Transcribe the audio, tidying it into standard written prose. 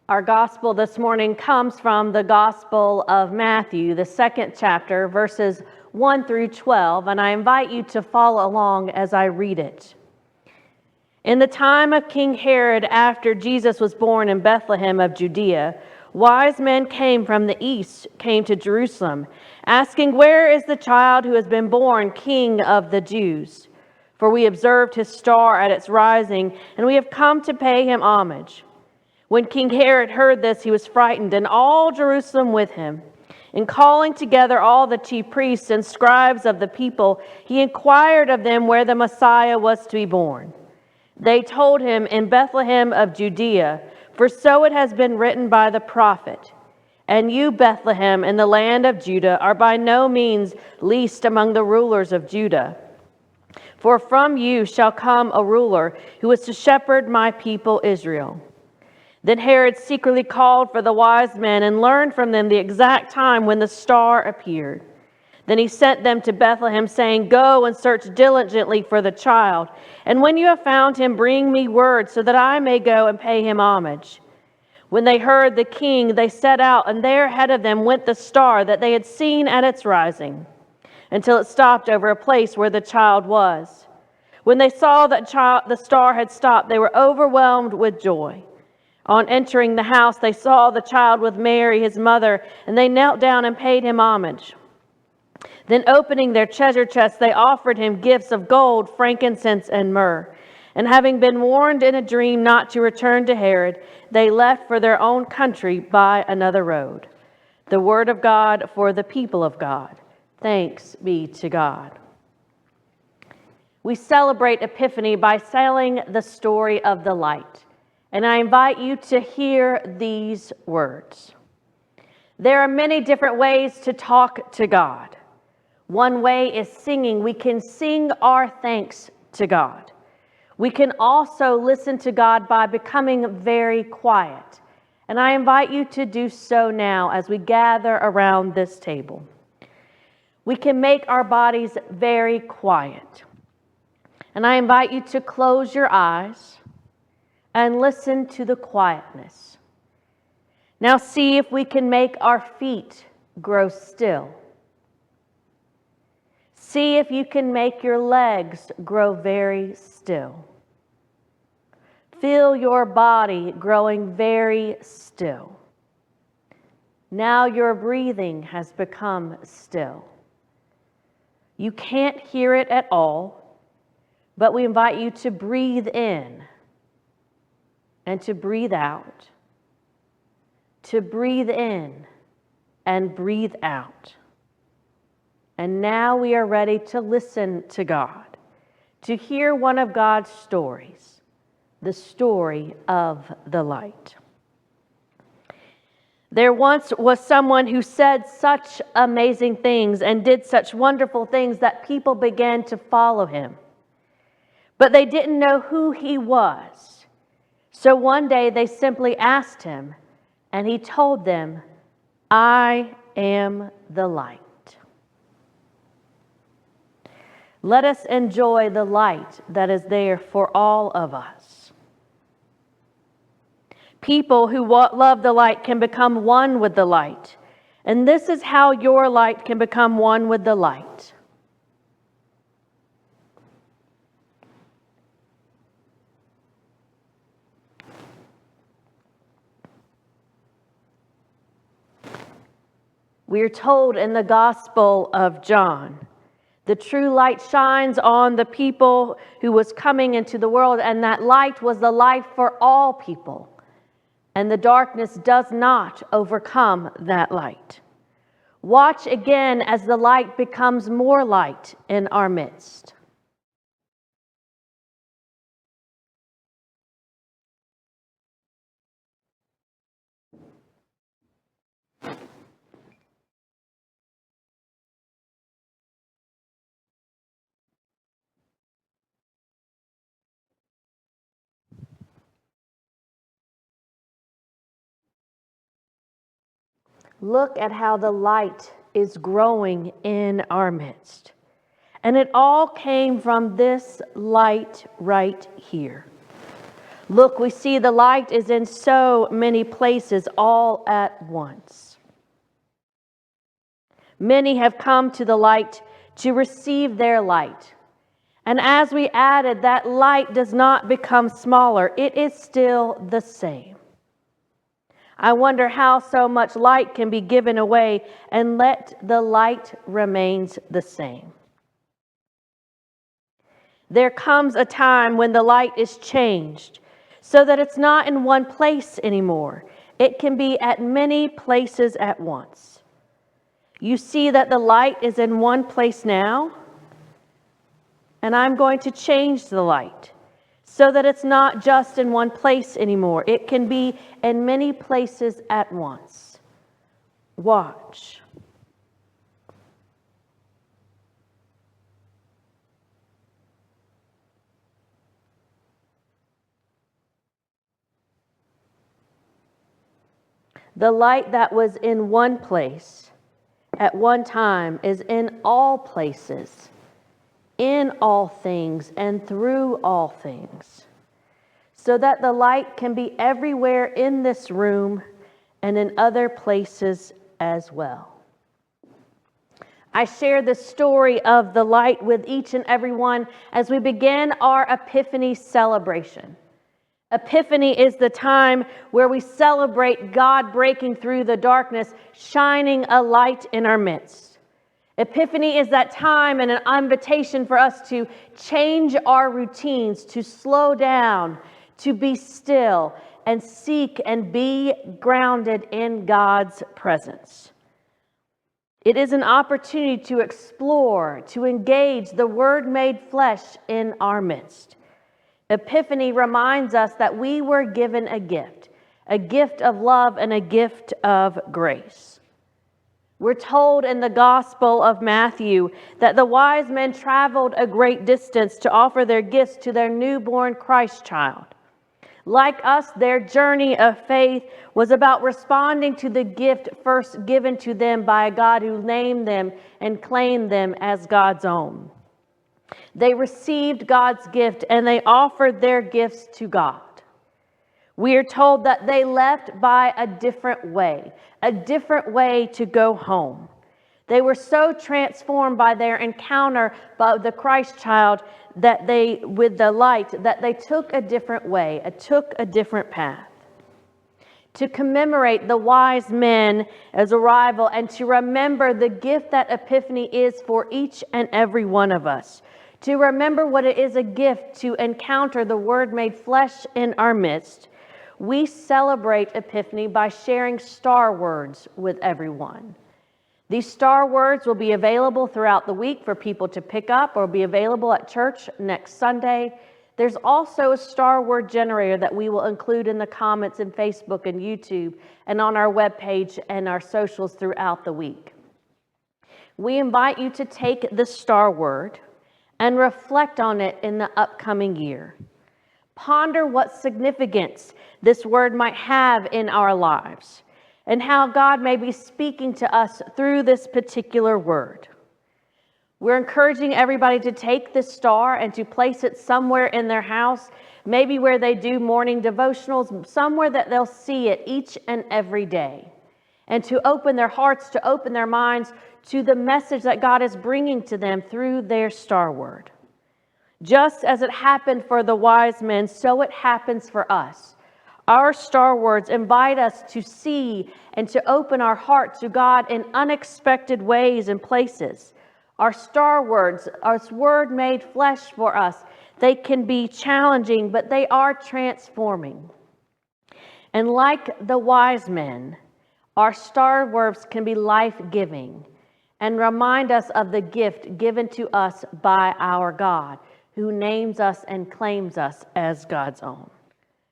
Our gospel this morning comes from the Gospel of Matthew, the 2nd chapter, verses 1 through 12, and I invite you to follow along as I read it. In the time of King Herod, after Jesus was born in Bethlehem of Judea, wise men came from the east, came to Jerusalem, asking, "Where is the child who has been born King of the Jews? For we observed his star at its rising, and we have come to pay him homage." When King Herod heard this, he was frightened, and all Jerusalem with him. And calling together all the chief priests and scribes of the people, he inquired of them where the Messiah was to be born. They told him, "In Bethlehem of Judea, for so it has been written by the prophet. And you, Bethlehem, in the land of Judah, are by no means least among the rulers of Judah. For from you shall come a ruler who is to shepherd my people Israel." Then Herod secretly called for the wise men and learned from them the exact time when the star appeared. Then he sent them to Bethlehem, saying, "Go and search diligently for the child, and when you have found him, bring me word so that I may go and pay him homage." When they heard the king, they set out, and there ahead of them went the star that they had seen at its rising, until it stopped over a place where the child was. When they saw that the star had stopped, they were overwhelmed with joy. On entering the house, they saw the child with Mary, his mother, and they knelt down and paid him homage. Then opening their treasure chests, they offered him gifts of gold, frankincense, and myrrh. And having been warned in a dream not to return to Herod, they left for their own country by another road. The word of God for the people of God. Thanks be to God. We celebrate Epiphany by telling the story of the light. And I invite you to hear these words. There are many different ways to talk to God. One way is singing. We can sing our thanks to God. We can also listen to God by becoming very quiet. And I invite you to do so now as we gather around this table. We can make our bodies very quiet. And I invite you to close your eyes and listen to the quietness. Now see if we can make our feet grow still. See if you can make your legs grow very still. Feel your body growing very still. Now your breathing has become still. You can't hear it at all, but we invite you to breathe in and to breathe out, to breathe in and breathe out. And now we are ready to listen to God, to hear one of God's stories, the story of the light. There once was someone who said such amazing things and did such wonderful things that people began to follow him. But they didn't know who he was. So one day they simply asked him, and he told them, "I am the light." Let us enjoy the light that is there for all of us. People who love the light can become one with the light, and this is how your light can become one with the light. We are told in the Gospel of John, the true light shines on the people who was coming into the world, and that light was the light for all people. And the darkness does not overcome that light. Watch again as the light becomes more light in our midst. Look at how the light is growing in our midst. And it all came from this light right here. Look, we see the light is in so many places all at once. Many have come to the light to receive their light. And as we added, that light does not become smaller. It is still the same. I wonder how so much light can be given away and let the light remains the same. There comes a time when the light is changed so that it's not in one place anymore. It can be at many places at once. You see that the light is in one place now, and I'm going to change the light so that it's not just in one place anymore. It can be in many places at once. Watch. The light that was in one place at one time is in all places, in all things, and through all things, so that the light can be everywhere in this room and in other places as well. I share the story of the light with each and every one as we begin our Epiphany celebration. Epiphany is the time where we celebrate God breaking through the darkness, shining a light in our midst. Epiphany is that time and an invitation for us to change our routines, to slow down, to be still, and seek and be grounded in God's presence. It is an opportunity to explore, to engage the Word made flesh in our midst. Epiphany reminds us that we were given a gift of love and a gift of grace. We're told in the Gospel of Matthew that the wise men traveled a great distance to offer their gifts to their newborn Christ child. Like us, their journey of faith was about responding to the gift first given to them by a God who named them and claimed them as God's own. They received God's gift and they offered their gifts to God. We are told that they left by a different way to go home. They were so transformed by their encounter by the Christ child with the light that they took a different way, took a different path. To commemorate the wise men's arrival and to remember the gift that Epiphany is for each and every one of us. To remember what it is a gift to encounter the Word made flesh in our midst, we celebrate Epiphany by sharing star words with everyone. These star words will be available throughout the week for people to pick up or be available at church next Sunday. There's also a star word generator that we will include in the comments in Facebook and YouTube and on our webpage and our socials throughout the week. We invite you to take the star word and reflect on it in the upcoming year. Ponder what significance this word might have in our lives and how God may be speaking to us through this particular word. We're encouraging everybody to take this star and to place it somewhere in their house, maybe where they do morning devotionals, somewhere that they'll see it each and every day, and to open their hearts, to open their minds to the message that God is bringing to them through their star word. Just as it happened for the wise men, so it happens for us. Our star words invite us to see and to open our heart to God in unexpected ways and places. Our star words, our word made flesh for us, they can be challenging, but they are transforming. And like the wise men, our star words can be life-giving and remind us of the gift given to us by our God, who names us and claims us as God's own.